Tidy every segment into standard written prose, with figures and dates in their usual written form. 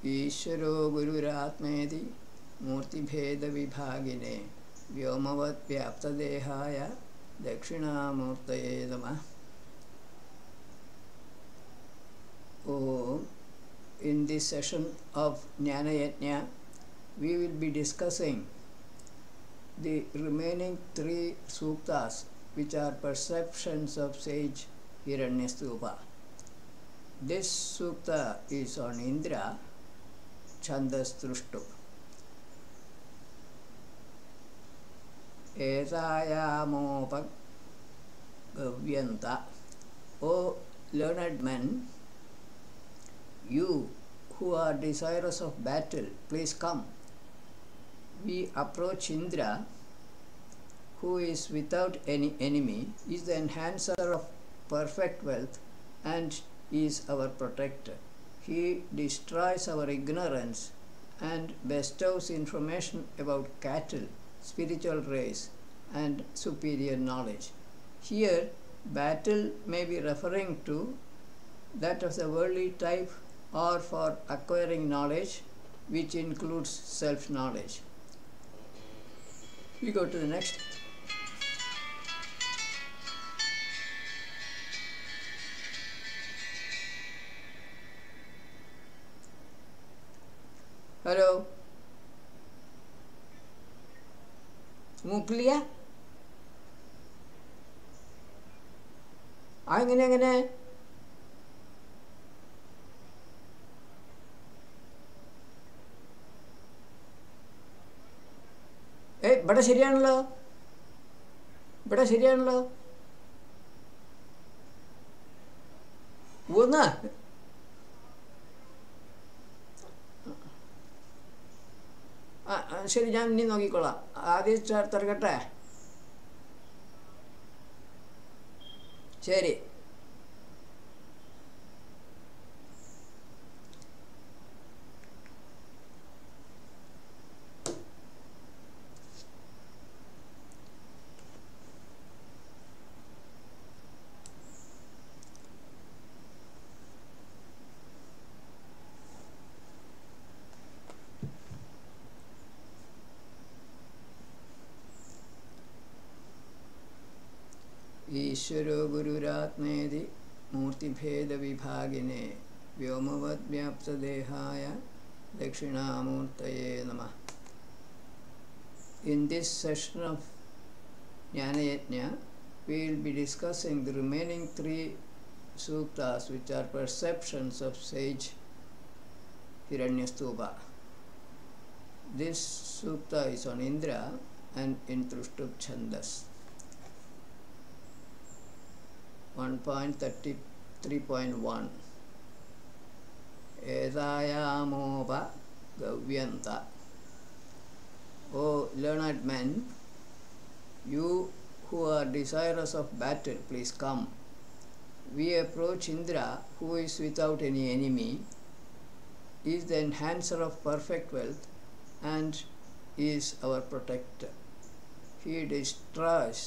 ईश्वरो गुरुरात्मेति मूर्तिभेदविभागिने व्योमवद्व्याप्तदेहाय दक्षिणामूर्तये नमः. In this session of Jnana Yajna, we will be discussing the remaining three suktas, which are perceptions of sage Hiranyasthupa. This sukta is on Indra, Chandas Trushtu. Etayamopagavyanta. O learned men, you who are desirous of battle, please come. We approach Indra, who is without any enemy, is the enhancer of perfect wealth, and is our protector. He destroys our ignorance and bestows information about cattle, spiritual race, and superior knowledge. Here, battle may be referring to that of the worldly type or for acquiring knowledge, which includes self-knowledge. We go to the next. Hello. Mukliya? Angane. Bada seriyanallo. Una. ശരി, ഞാൻ ഇനി നോക്കിക്കൊള്ളാം. ആദ്യം ചേർത്തെടുക്കട്ടെ. ശരി. ഈശ്വരോ ഗുരുരാത്മേതി മൂർത്തിഭേദവിഭാഗിനെ വ്യോമവദ്വ്യാപ്തദേഹായ ദക്ഷിണാമൂർത്തയേ നമഃ. In this session of Jnana Yajna, we will be discussing the remaining three suktas, which are perceptions of sage Hiranyasthupa. This sukta is on Indra and in Trushtup Chandas. 1.33.1 Etayamopagavyanta. O learned men, you who are desirous of battle, please come. We approach Indra, who is without any enemy, is the enhancer of perfect wealth, and is our protector. He destroys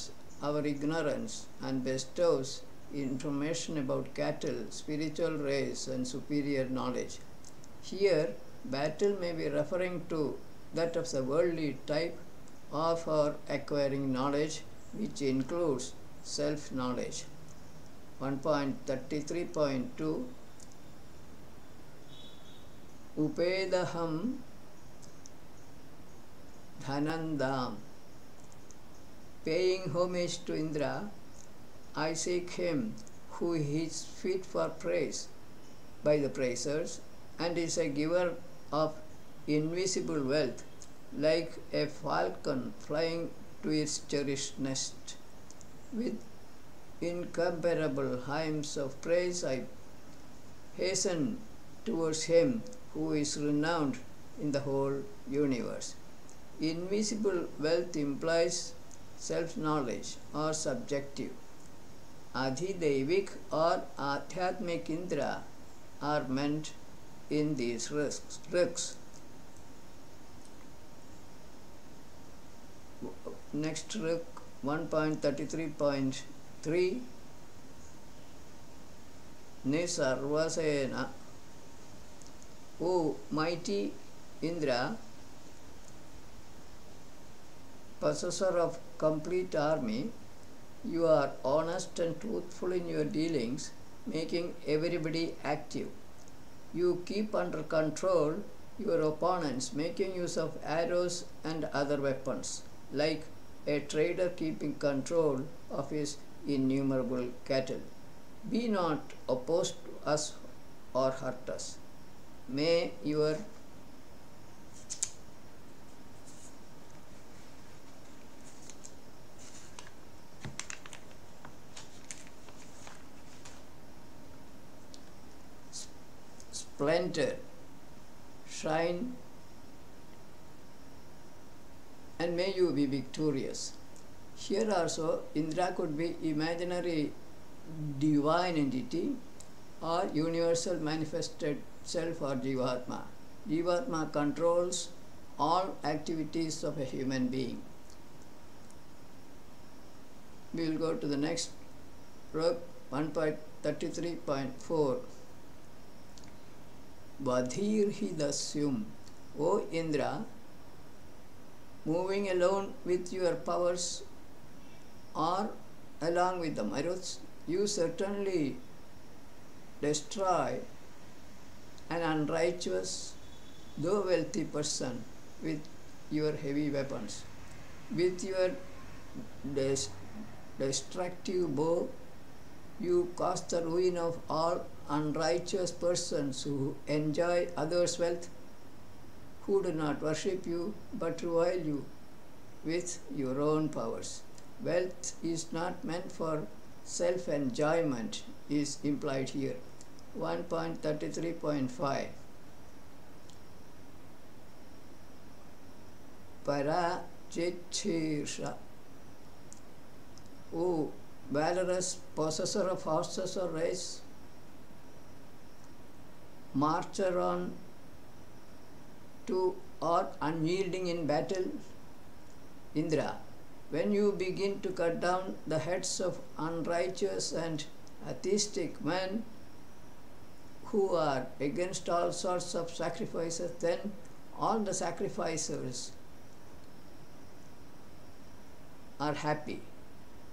our ignorance and bestows information about cattle, spiritual race, and superior knowledge. Here, battle may be referring to that of the worldly type or for acquiring knowledge, which includes self-knowledge. 1.33.2 Upedaham Dhanandam. Paying homage to Indra, I seek him who is fit for praise by the praisers and is a giver of invisible wealth, like a falcon flying to its cherished nest. With incomparable hymns of praise, I hasten towards him who is renowned in the whole universe. Invisible wealth implies self-knowledge or subjective. Adhidevic or Adhyatmic Indra are meant in these risks. Next rig, 1.33.3 Nisarvasena. O mighty Indra, possessor of complete army, you are honest and truthful in your dealings, making everybody active. You keep under control your opponents, making use of arrows and other weapons, like a trader keeping control of his innumerable cattle. Be not opposed to us or hurt us. May your splendor shine, and may you be victorious. Here also, Indra could be imaginary divine entity or universal manifested self or Jivatma. Jivatma controls all activities of a human being. We will go to the next verb, 1.33.4. Vadhirhi dasyum. O Indra, moving alone with your powers or along with the Maruts, you certainly destroy an unrighteous, though wealthy person with your heavy weapons. With your destructive bow, you cause the ruin of all unrighteous persons who enjoy others' wealth, who do not worship you but revile you with your own powers. Wealth is not meant for self-enjoyment, is implied here. 1.33.5. Parachichirsha. O valorous possessor of horses or race, marcher on to or unyielding in battle, Indra, when you begin to cut down the heads of unrighteous and atheistic men who are against all sorts of sacrifices, then all the sacrificers are happy,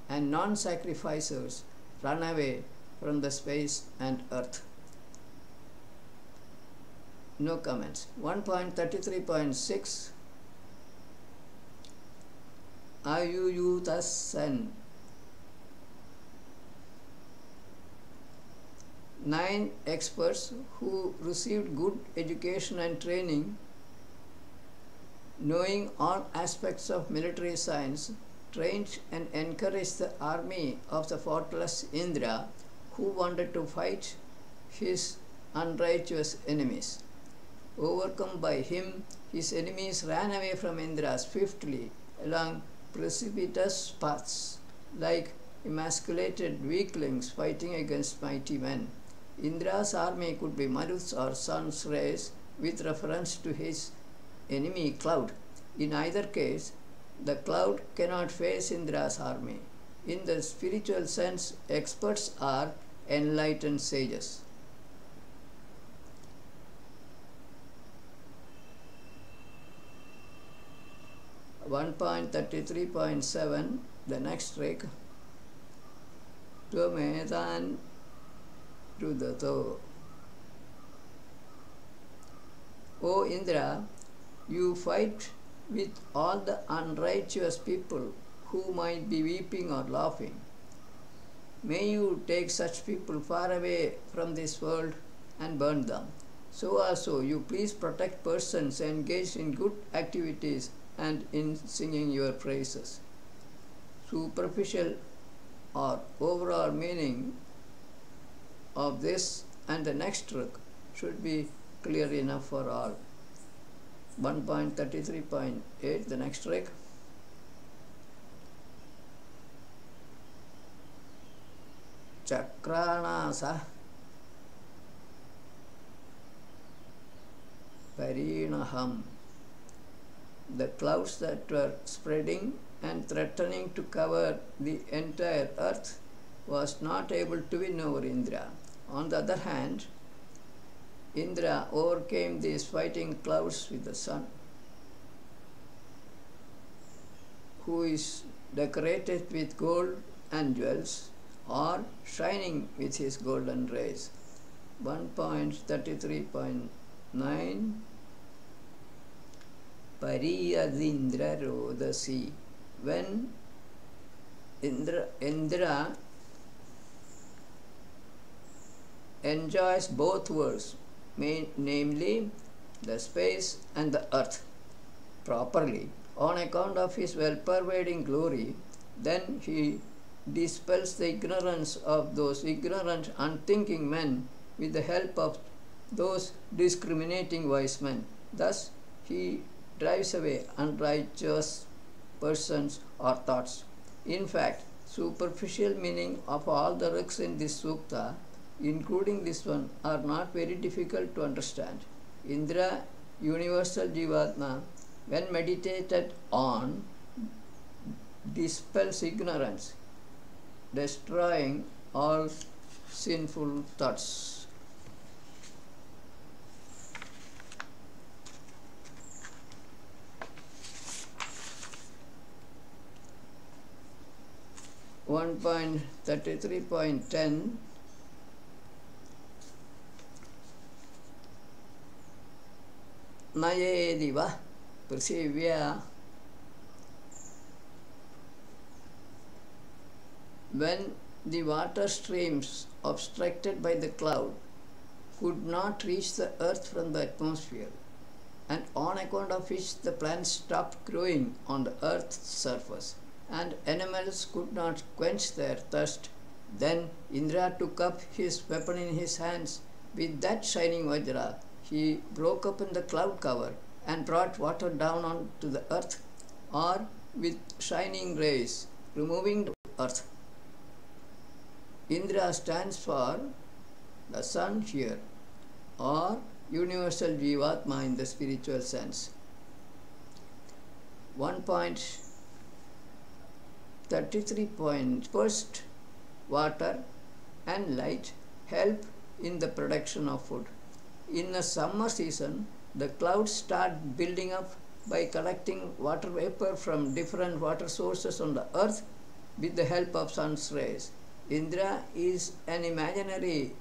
and non-sacrificers run away from the space and earth. No comments. 1.33.6. Ayuyutasan. 9 experts who received good education and training, knowing all aspects of military science, trained and encouraged the army of the faultless Indra, who wanted to fight his unrighteous enemies. Overcome by him, his enemies ran away from Indra swiftly along precipitous paths, like emasculated weaklings fighting against mighty men. Indra's army could be Marut's or Sun's race with reference to his enemy cloud. In either case, the cloud cannot face Indra's army. In the spiritual sense, experts are enlightened sages. (1.33.7) The next trick. Tvametan rudato. O Indra, you fight with all the unrighteous people who might be weeping or laughing. May you take such people far away from this world and burn them. So also you please protect persons engaged in good activities and in singing your praises. Superficial or overall meaning of this and the next trick should be clear enough for all. 1.33.8, the next trick. Chakranasa Parinaham. The clouds that were spreading and threatening to cover the entire earth was not able to win over Indra. On the other hand, Indra overcame these fighting clouds with the sun, who is decorated with gold and jewels, or shining with his golden rays. 1.33.9 Pariyadindra Rodasi. When Indra enjoys both worlds, namely the space and the earth, properly, on account of his well-pervading glory, then he dispels the ignorance of those ignorant, unthinking men with the help of those discriminating wise men. Thus, he drives away unrighteous persons or thoughts. In fact, superficial meaning of all the rigs in this sukta, including this one, are not very difficult to understand. Indra, universal Jivatma, when meditated on, dispels ignorance, destroying all sinful thoughts. One point 33.10 Nayediva Prasivya. When the water streams obstructed by the cloud could not reach the earth from the atmosphere, and on account of which the plants stopped growing on the earth's surface, and animals could not quench their thirst, then Indra took up his weapon in his hands. With that shining Vajra, he broke open the cloud cover and brought water down onto the earth, or with shining rays, removing the earth. Indra stands for the sun here, or universal Jivatma in the spiritual sense. 1.33 First, water and light help in the production of food. In the summer season, the clouds start building up by collecting water vapor from different water sources on the earth with the help of sun's rays. Indra is an imaginary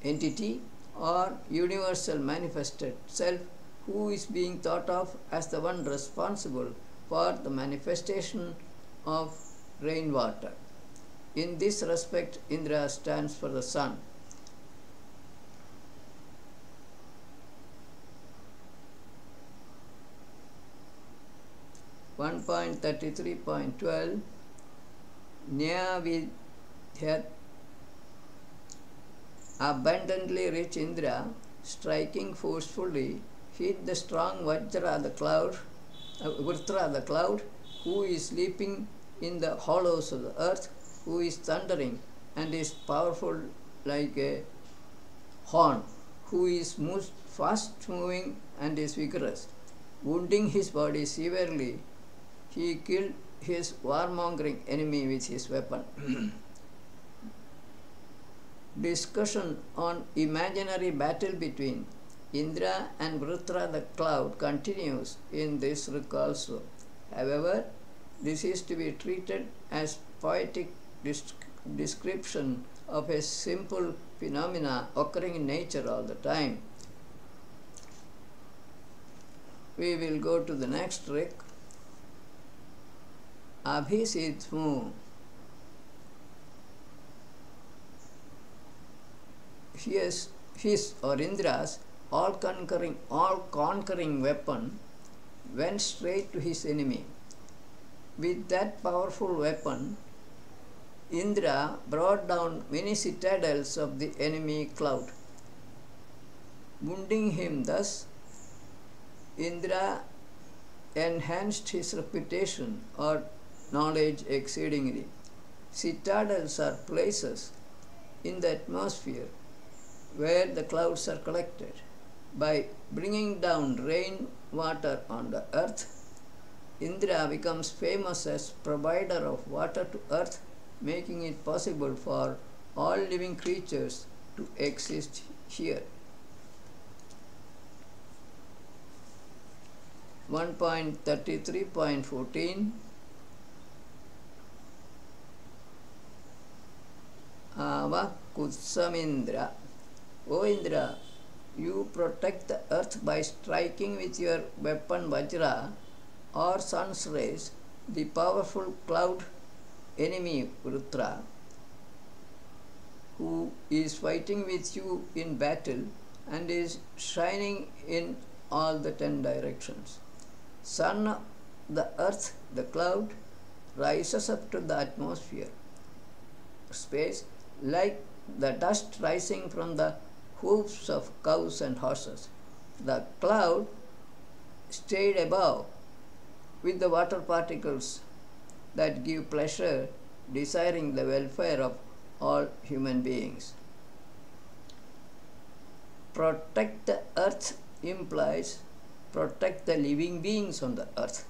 entity or universal manifested self who is being thought of as the one responsible for the manifestation of rainwater. In this respect, Indra stands for the sun. One point 33.12 Nyavidhyat. Abundantly rich Indra, striking forcefully, hit the strong Vajra the cloud, Vritra the cloud, who is sleeping in the hollows of the earth, who is thundering and is powerful like a horn, who is most fast moving and is vigorous. Wounding his body severely, he killed his warmongering enemy with his weapon. Discussion on imaginary battle between Indra and Vritra the cloud continues in this rig also. However, this is to be treated as poetic description of a simple phenomena occurring in nature all the time. We will go to the next rig. Abhisidmu. His or Indra's all-conquering weapon went straight to his enemy. With that powerful weapon, Indra brought down many citadels of the enemy cloud. Wounding him thus, Indra enhanced his reputation or knowledge exceedingly. Citadels are places in the atmosphere where the clouds are collected. By bringing down rain water on the earth, Indra becomes famous as provider of water to earth, making it possible for all living creatures to exist here. 1.33.14 Ava Kutsamindra. O Indra, you protect the earth by striking with your weapon Vajra or sun's rays the powerful cloud enemy Rutra, who is fighting with you in battle and is shining in all the 10 directions. Sun, the earth, the cloud, rises up to the atmosphere, space, like the dust rising from the hoofs of cows and horses. The cloud stayed above with the water particles that give pleasure, desiring the welfare of all human beings. Protect the earth implies protect the living beings on the earth.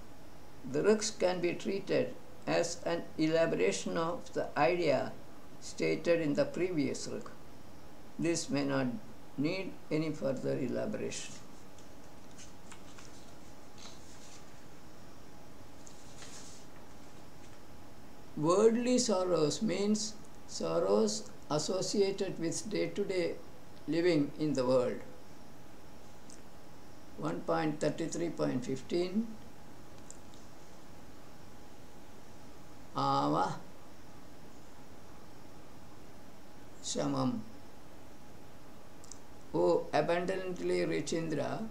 The ruks can be treated as an elaboration of the idea stated in the previous ruk. This may not need any further elaboration. Worldly sorrows means sorrows associated with day-to-day living in the world. 1.33.15 Ava Shamam. O abundantly rich Indra,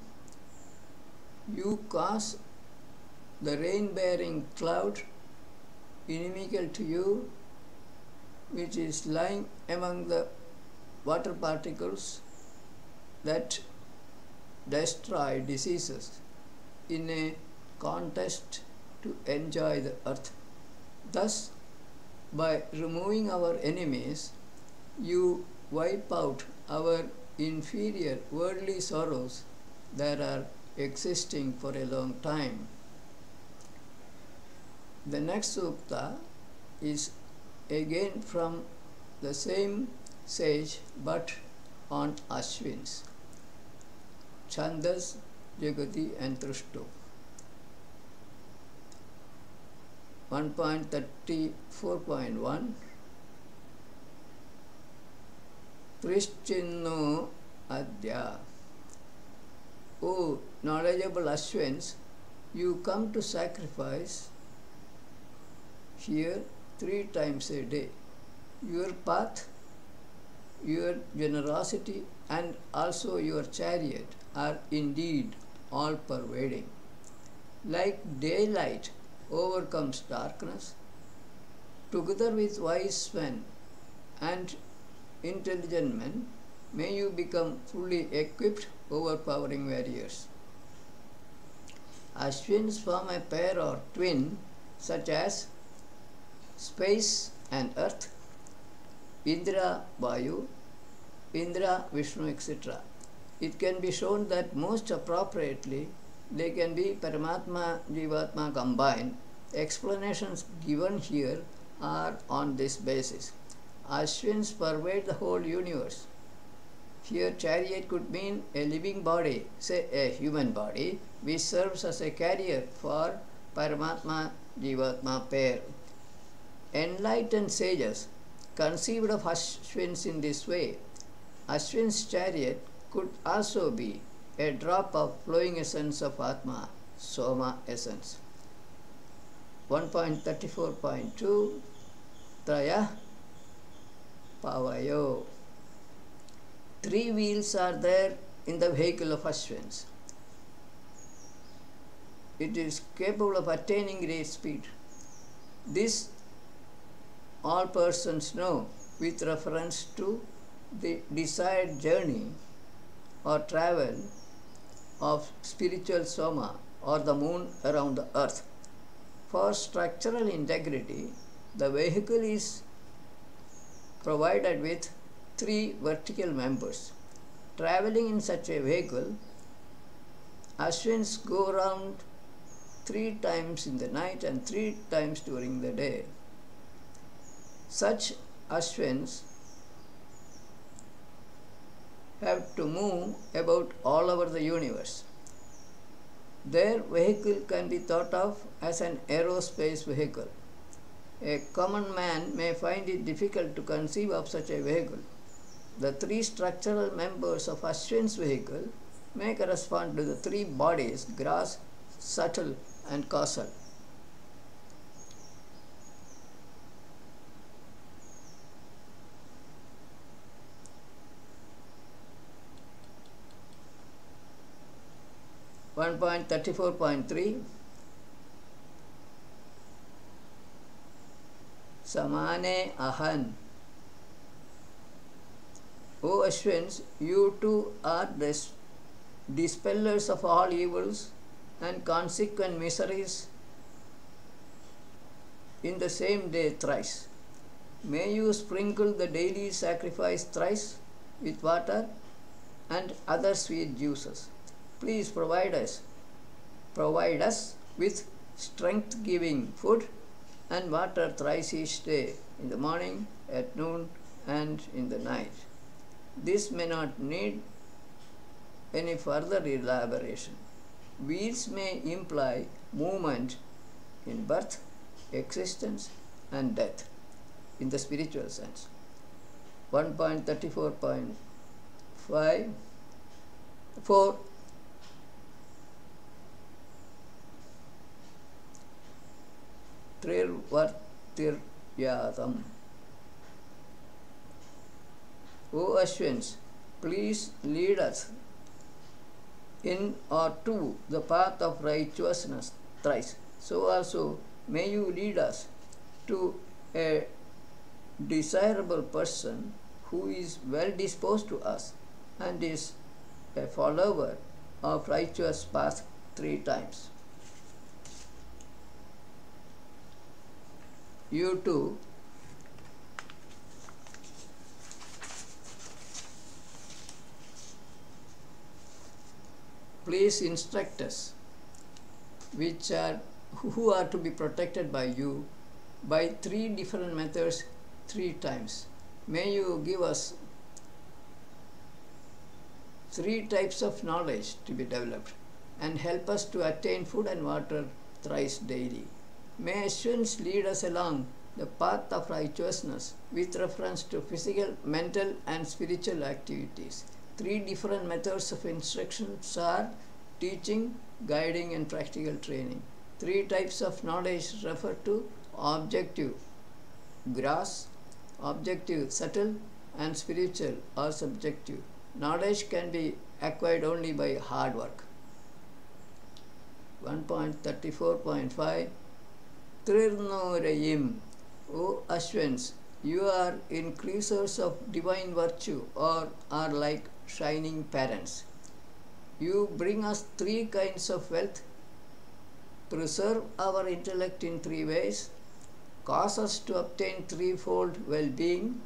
you cause the rain-bearing cloud inimical to you, which is lying among the water particles that destroy diseases in a contest to enjoy the earth. Thus, by removing our enemies, you wipe out our inferior worldly sorrows that are existing for a long time. The next sukta is again from the same sage but on Ashwins, Chandas, Jagati and Trushtu. 1.34.1 Krishchinno Adya. O knowledgeable Ashwins, you come to sacrifice here 3 times a day. Your path, your generosity and also your chariot are indeed all pervading. Like daylight overcomes darkness, together with wise men and intelligent men, may you become fully equipped, overpowering warriors. Ashwins form a pair or twin, such as space and earth, Indra Vayu, Indra Vishnu, etc. It can be shown that most appropriately they can be Paramatma, Jivatma combined. Explanations given here are on this basis. Ashwins pervade the whole universe. Here chariot could mean a living body, say a human body, which serves as a carrier for Paramatma, Jivatma pair. Enlightened sages conceived of Ashwins in this way. Ashwin's chariot could also be a drop of flowing essence of Atma, Soma essence. 1.34.2 Traya Pavayo. 3 wheels are there in the vehicle of Ashwins. It is capable of attaining great speed. This all persons know with reference to the desired journey or travel of spiritual Soma or the moon around the earth. For structural integrity, the vehicle is provided with 3 vertical members. Traveling in such a vehicle, Ashwins go around 3 times in the night and 3 times during the day. Such Ashwins have to move about all over the universe. Their vehicle can be thought of as an aerospace vehicle. A common man may find it difficult to conceive of such a vehicle. The three structural members of Ashwin's vehicle may correspond to the three bodies: gross, subtle, and causal. One point 34.3 Samane Ahan. O Ashwins, you too are dispellers of all evils and consequent miseries in the same day thrice. May you sprinkle the daily sacrifice thrice with water and other sweet juices. Please provide us with strength-giving food and water thrice each day, in the morning, at noon, and in the night. This may not need any further elaboration. Wheels may imply movement in birth, existence, and death in the spiritual sense. 1.34.5 4 Trirvartiryatam. O Ashwins, please lead us in or to the path of righteousness thrice. So also may you lead us to a desirable person who is well disposed to us and is a follower of righteous path 3 times. You too please instruct us who are to be protected by you by 3 different methods 3 times. May you give us 3 types of knowledge to be developed and help us to attain food and water thrice daily. May Ashwins lead us along the path of righteousness with reference to physical, mental, and spiritual activities. 3 different methods of instructions are teaching, guiding, and practical training. 3 types of knowledge refer to objective, gross, objective, subtle, and spiritual or subjective. Knowledge can be acquired only by hard work. 1.34.5 Trirnorayim. O Ashwins, you are increasers of divine virtue or are like shining parents. You bring us 3 kinds of wealth, preserve our intellect in 3 ways, cause us to obtain 3-fold well-being,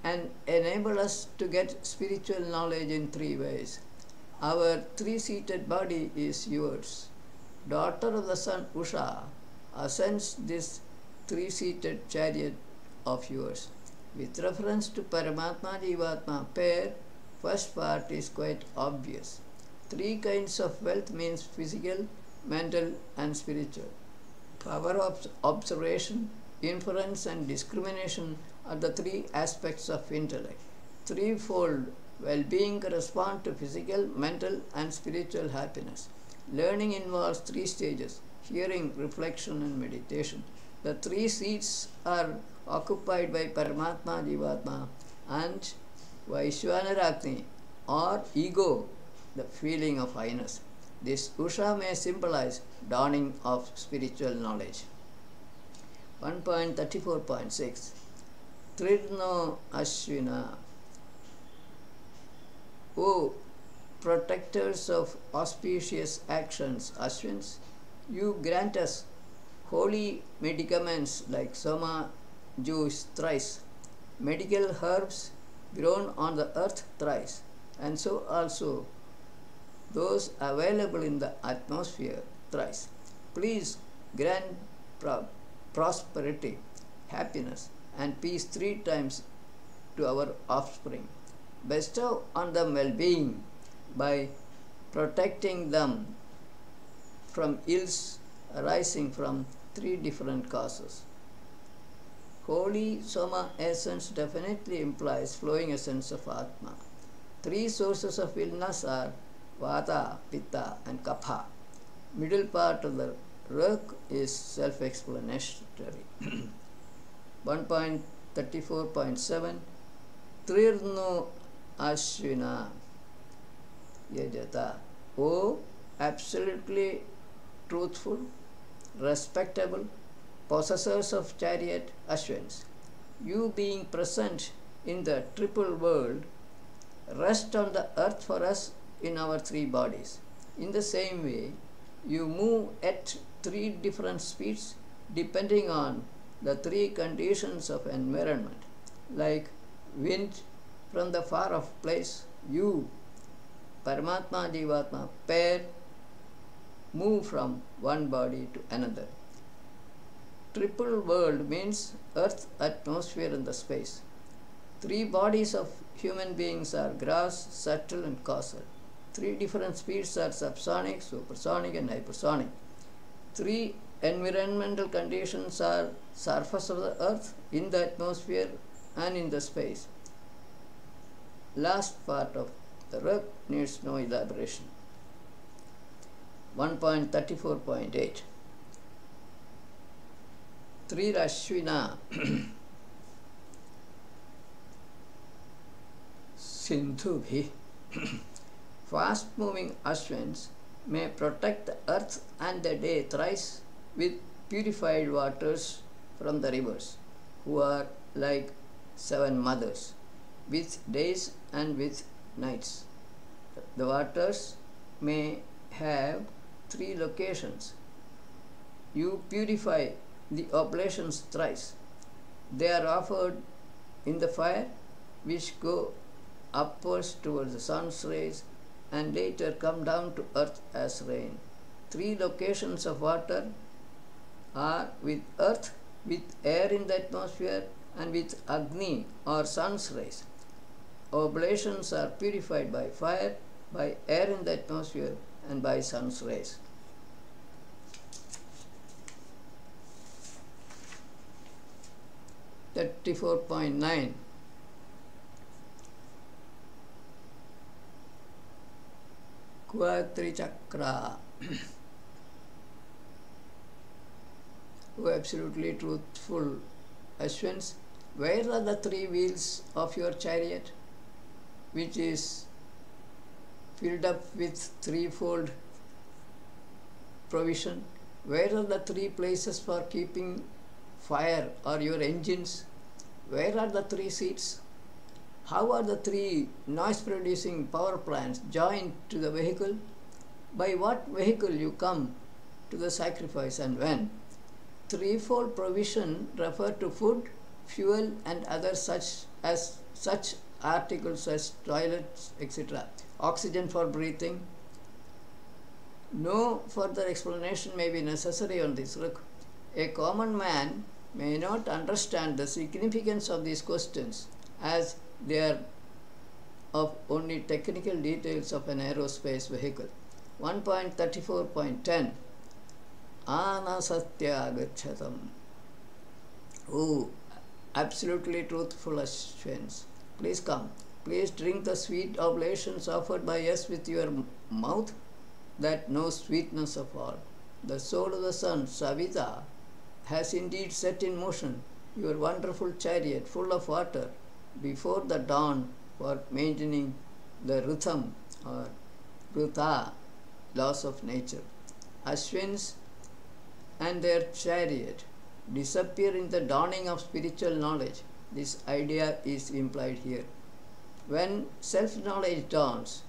and enable us to get spiritual knowledge in 3 ways. Our 3-seated body is yours. Daughter of the sun Usha ascends this 3-seated chariot of yours. With reference to Paramatma Jivatma pair, first part is quite obvious. 3 kinds of wealth means physical, mental, and spiritual. Power of observation, inference, and discrimination are the 3 aspects of intellect. 3-fold well-being corresponds to physical, mental, and spiritual happiness. Learning involves 3 stages: hearing, reflection, and meditation. The 3 seats are occupied by Paramatma Jivatma and Vaishwanaragni or ego, the feeling of highness. This Usha may symbolize dawning of spiritual knowledge. 1.34.6 Trirno Ashwina. O protectors of auspicious actions, Ashwins, you grant us holy medicaments like Soma juice thrice, medical herbs grown on the earth thrice, and so also those available in the atmosphere thrice. Please grant prosperity, happiness, and peace 3 times to our offspring. Bestow on them well-being by protecting them from ills arising from three different causes. Holy Soma essence definitely implies flowing essence of Atma. Three sources of illness are Vata, Pitta and Kapha. Middle part of the Ruk is self-explanatory. 1.34.7 Trirno Ashvina Yajata. O absolutely truthful, respectable, possessors of chariot Ashwins, you being present in the triple world, rest on the earth for us in our three bodies. In the same way, you move at three different speeds depending on the three conditions of environment. Like wind from the far off place, you, Paramatma, Jivatma, pair, move from one body to another. Triple world means earth, atmosphere and the space. Three bodies of human beings are gross, subtle and causal. Three different speeds are subsonic, supersonic and hypersonic. Three environmental conditions are surface of the earth, in the atmosphere and in the space. Last part of the Ruk needs no elaboration. 1.34.8 Trirashvina Sindhubhi. Fast-moving Ashwins may protect the earth and the day thrice with purified waters from the rivers, who are like seven mothers, with days and with nights. The waters may have three locations. You purify the oblations thrice. They are offered in the fire, which go upwards towards the sun's rays and later come down to earth as rain. Three locations of water are with earth, with air in the atmosphere and with Agni or sun's rays. Oblations are purified by fire, by air in the atmosphere and by sun's rays. .9 Quadrichakra. O absolutely truthful Ashwins, where are the three wheels of your chariot, which is filled up with threefold provision? Where are the three places for keeping fire or your engines? Where are the three seats? How are the three noise-producing power plants joined to the vehicle? By what vehicle you come to the sacrifice and when? Threefold provision refer to food, fuel and other such articles as toilets, etc. Oxygen for breathing. No further explanation may be necessary on this. Look, a common man may not understand the significance of these questions, as they are of only technical details of an aerospace vehicle. 1.34.10 Anasatya Gachatam. Oh, absolutely truthful Ashwins, please come. Please drink the sweet oblations offered by us with your mouth that knows sweetness of all. The soul of the sun, Savita, has indeed set in motion your wonderful chariot full of water before the dawn for maintaining the rhythm or Rutha, laws of nature. Ashwins and their chariot disappear in the dawning of spiritual knowledge. This idea is implied here. When self-knowledge dawns,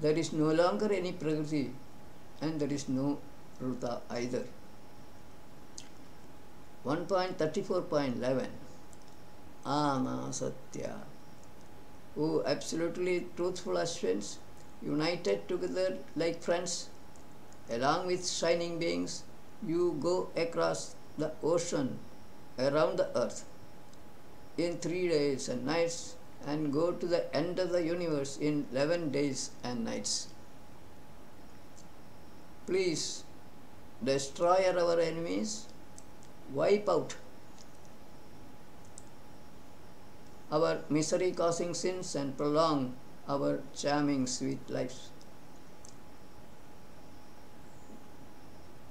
there is no longer any Prakriti and there is no Ruta either. 1.34.11 Anasatya. O absolutely truthful Ashwins, united together like friends, along with shining beings, you go across the ocean around the earth in 3 days and nights and go to the end of the universe in 11 days and nights. Please destroy our enemies, wipe out our misery-causing sins, and prolong our charming sweet lives.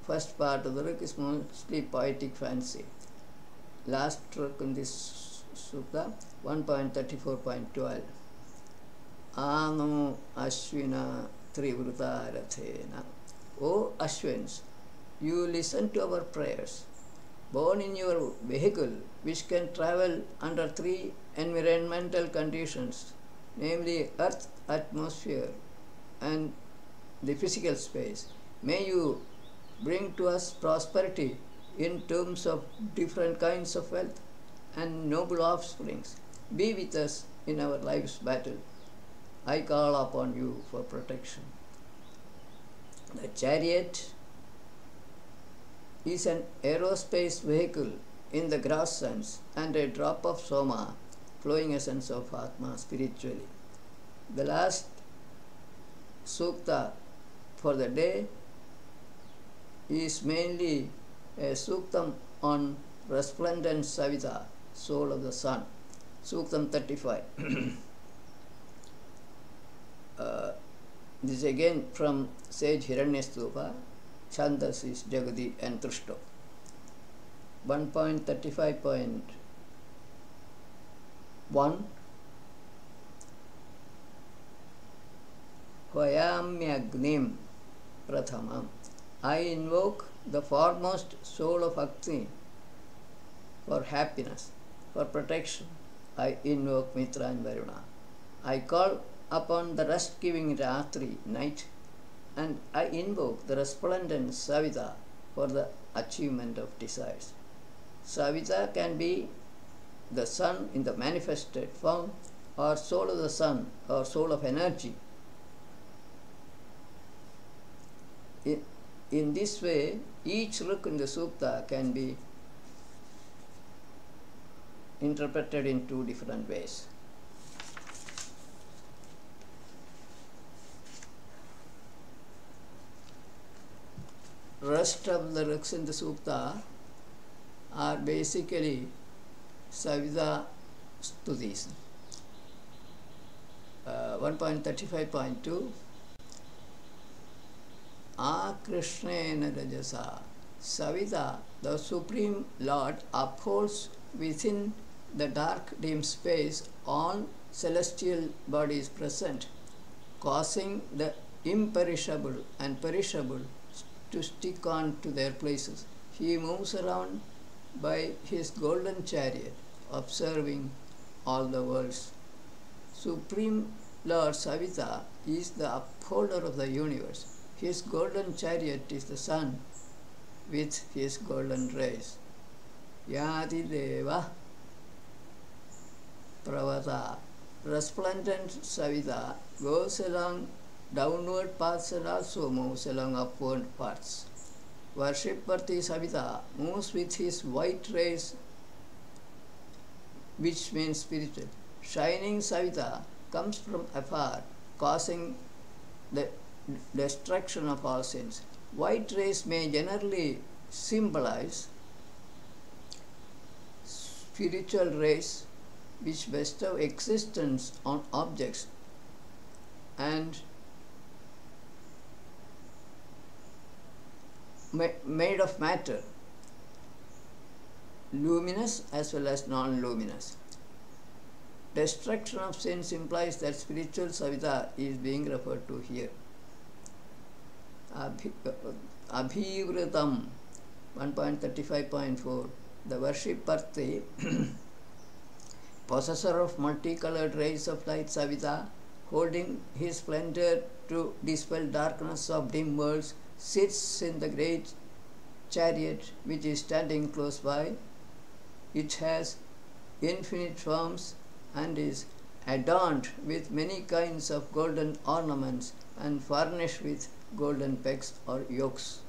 First part of the book is mostly poetic fancy. Last book in this sutta, 1.34.12. Anu Ashvina Trivruta Rathena. O Ashwins, you listen to our prayers. Born in your vehicle, which can travel under three environmental conditions, namely earth, atmosphere, and the physical space, may you bring to us prosperity in terms of different kinds of wealth and noble offsprings. Be with us in our life's battle. I call upon you for protection. The chariot is an aerospace vehicle in the gross sense and a drop of Soma, flowing essence of Atma spiritually. The last sukta for the day is mainly a suktam on resplendent Savita, soul of the sun. Suktam 35. This is again from sage Hiranyastupa. Chandas is Jagadi and Trushto. 1.35.1. Vayamyagnim Prathamam. I invoke the foremost soul of Agni for happiness, for protection. I invoke Mitra and Varuna. I call upon the rest-giving Ratri, night, and I invoke the resplendent Savita for the achievement of desires. Savita can be the sun in the manifested form, or soul of the sun, or soul of energy. In this way, each ruk in the sukta can be interpreted in two different ways. Rest of the ruks in the sukta are basically Savita stutis. 1.35.2. Akrishnena Rajasa. Savita, the Supreme Lord, upholds within the dark dim space all celestial bodies present, causing the imperishable and perishable to stick on to their places. He moves around by his golden chariot, observing all the worlds. Supreme Lord Savita is the upholder of the universe. His golden chariot is the sun with his golden rays. Yadi Deva Pravata. Resplendent Savita goes along downward paths and also moves along upward paths. Worshipworthy Savita moves with his white rays, which means spiritual. Shining Savita comes from afar, causing the destruction of all sins. White rays may generally symbolize spiritual rays which bestow existence on objects and made of matter, luminous as well as non-luminous. Destruction of sins implies that spiritual Savita is being referred to here. Abhivratam 1.35.4. The worshipworthy, possessor of multicolored rays of light Savita, holding his splendor to dispel darkness of dim worlds, sits in the great chariot which is standing close by. It has infinite forms and is adorned with many kinds of golden ornaments and furnished with golden pegs or yokes.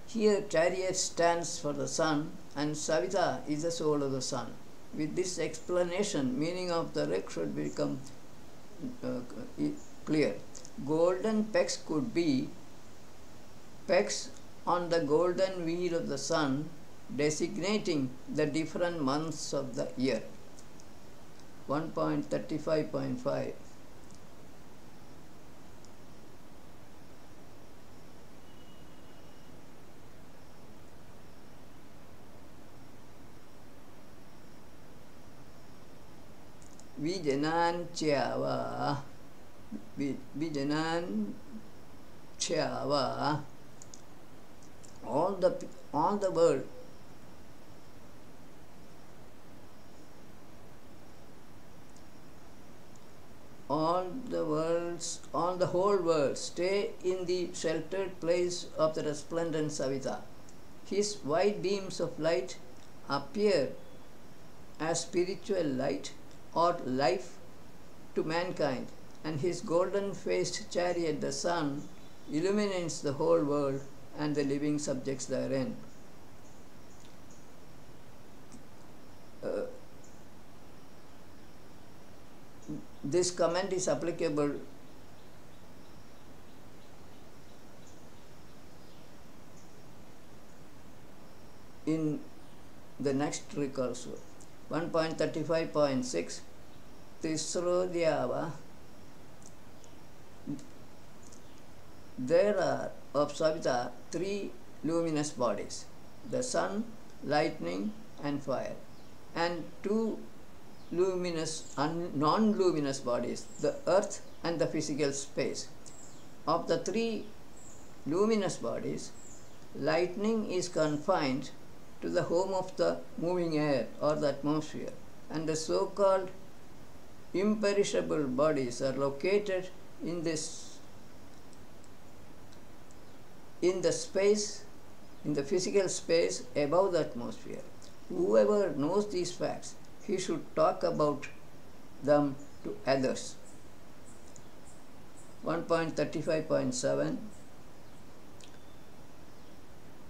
Here chariot stands for the sun and Savita is the soul of the sun. With this explanation, meaning of the rik should become clear. Golden pegs could be pegs on the golden wheel of the sun, designating the different months of the year. 1.35.5. Vijanan Chava, all the world, all the whole world stay in the sheltered place of the resplendent Savita. His white beams of light appear as spiritual light or life to mankind, and his golden-faced chariot, the sun, illuminates the whole world and the living subjects therein. This comment is applicable in the next trick also. 1.35.6. Tisrodhyava. There are of Savita three luminous bodies, the sun, lightning and fire, and two luminous non-luminous bodies, the earth and the physical space. Of the three luminous bodies, lightning is confined to the home of the moving air or the atmosphere, and the so-called imperishable bodies are located in the physical space above the atmosphere. Whoever knows these facts, he should talk about them to others. 1.35.7.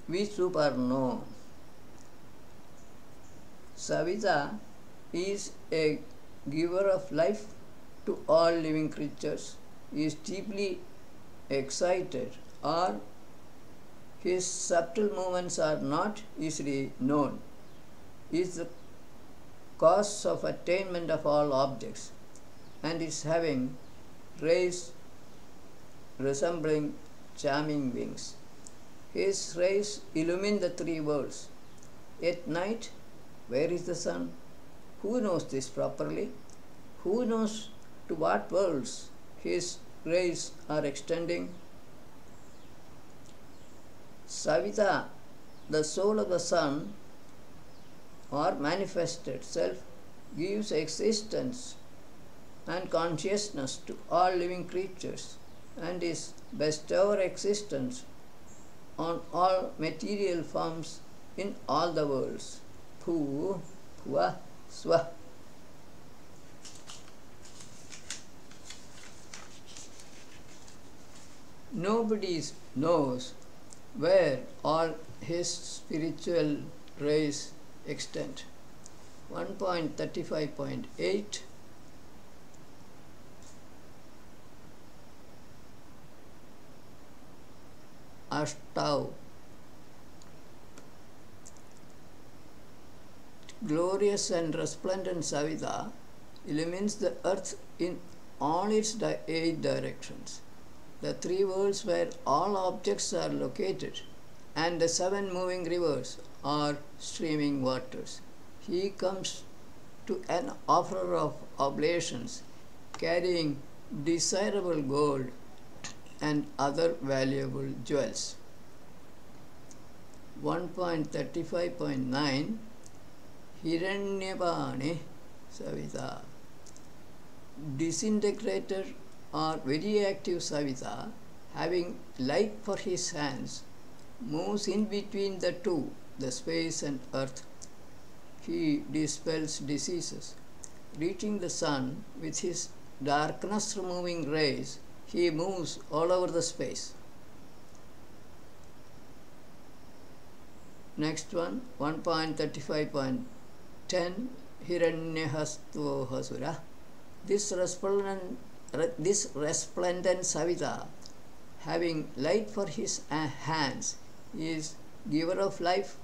Visuparno. Savita is a giver of life to all living creatures. He is deeply excited, or his subtle movements are not easily known. He is the cause of attainment of all objects, and is having rays resembling charming wings. His rays illumine the three worlds. At night, where is the sun? Who knows this properly? Who knows to what worlds his rays are extending? Savita, the soul of the sun, or manifested self, gives existence and consciousness to all living creatures, and is bestower existence on all material forms in all the worlds. Bhu, Bhuva, Swa. Nobody knows where all his spiritual rays extend. 1.35.8. Ashtav. Glorious and resplendent Savita illumines the earth in all its 8 directions, the 3 worlds where all objects are located, and the 7 moving rivers or streaming waters. He comes to an offerer of oblations carrying desirable gold and other valuable jewels. 1.35.9. Hiranyapani Savita. Disintegrated or very active Savita, having light for his hands, moves in between the two, the space and earth. He dispels diseases. Reaching the sun with his darkness removing rays, he moves all over the space. Next one, 1.35.10. Hiranyahasto Hasura. This resplendent Savita, having light for his hands, He is giver of life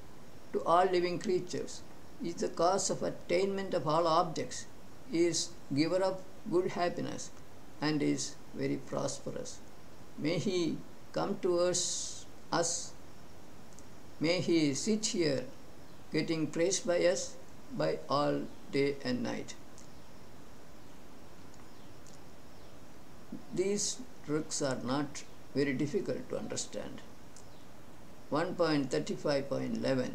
to all living creatures. He is the cause of attainment of all objects. He is giver of good happiness and is very prosperous. May He come towards us. May He sit here getting praised by us by all day and night. These truths are not very difficult to understand. 1.35.11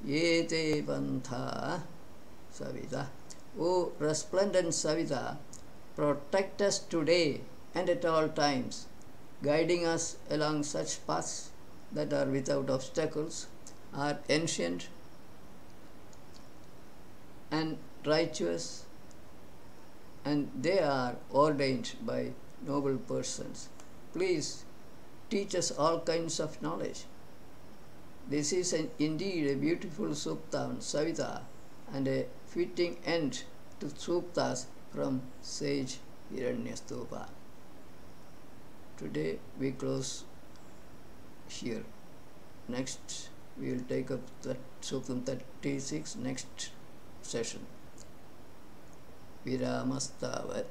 Yete Pantha Savita. O resplendent Savita, protect us today and at all times, guiding us along such paths that are without obstacles, are ancient and righteous, and they are ordained by noble persons. Please teach us all kinds of knowledge. This is indeed a beautiful sukta on Savita and a fitting end to suktas from sage Hiranyastupa. Today we close here. Next we will take up Suktam 36 next session. Viramastavat.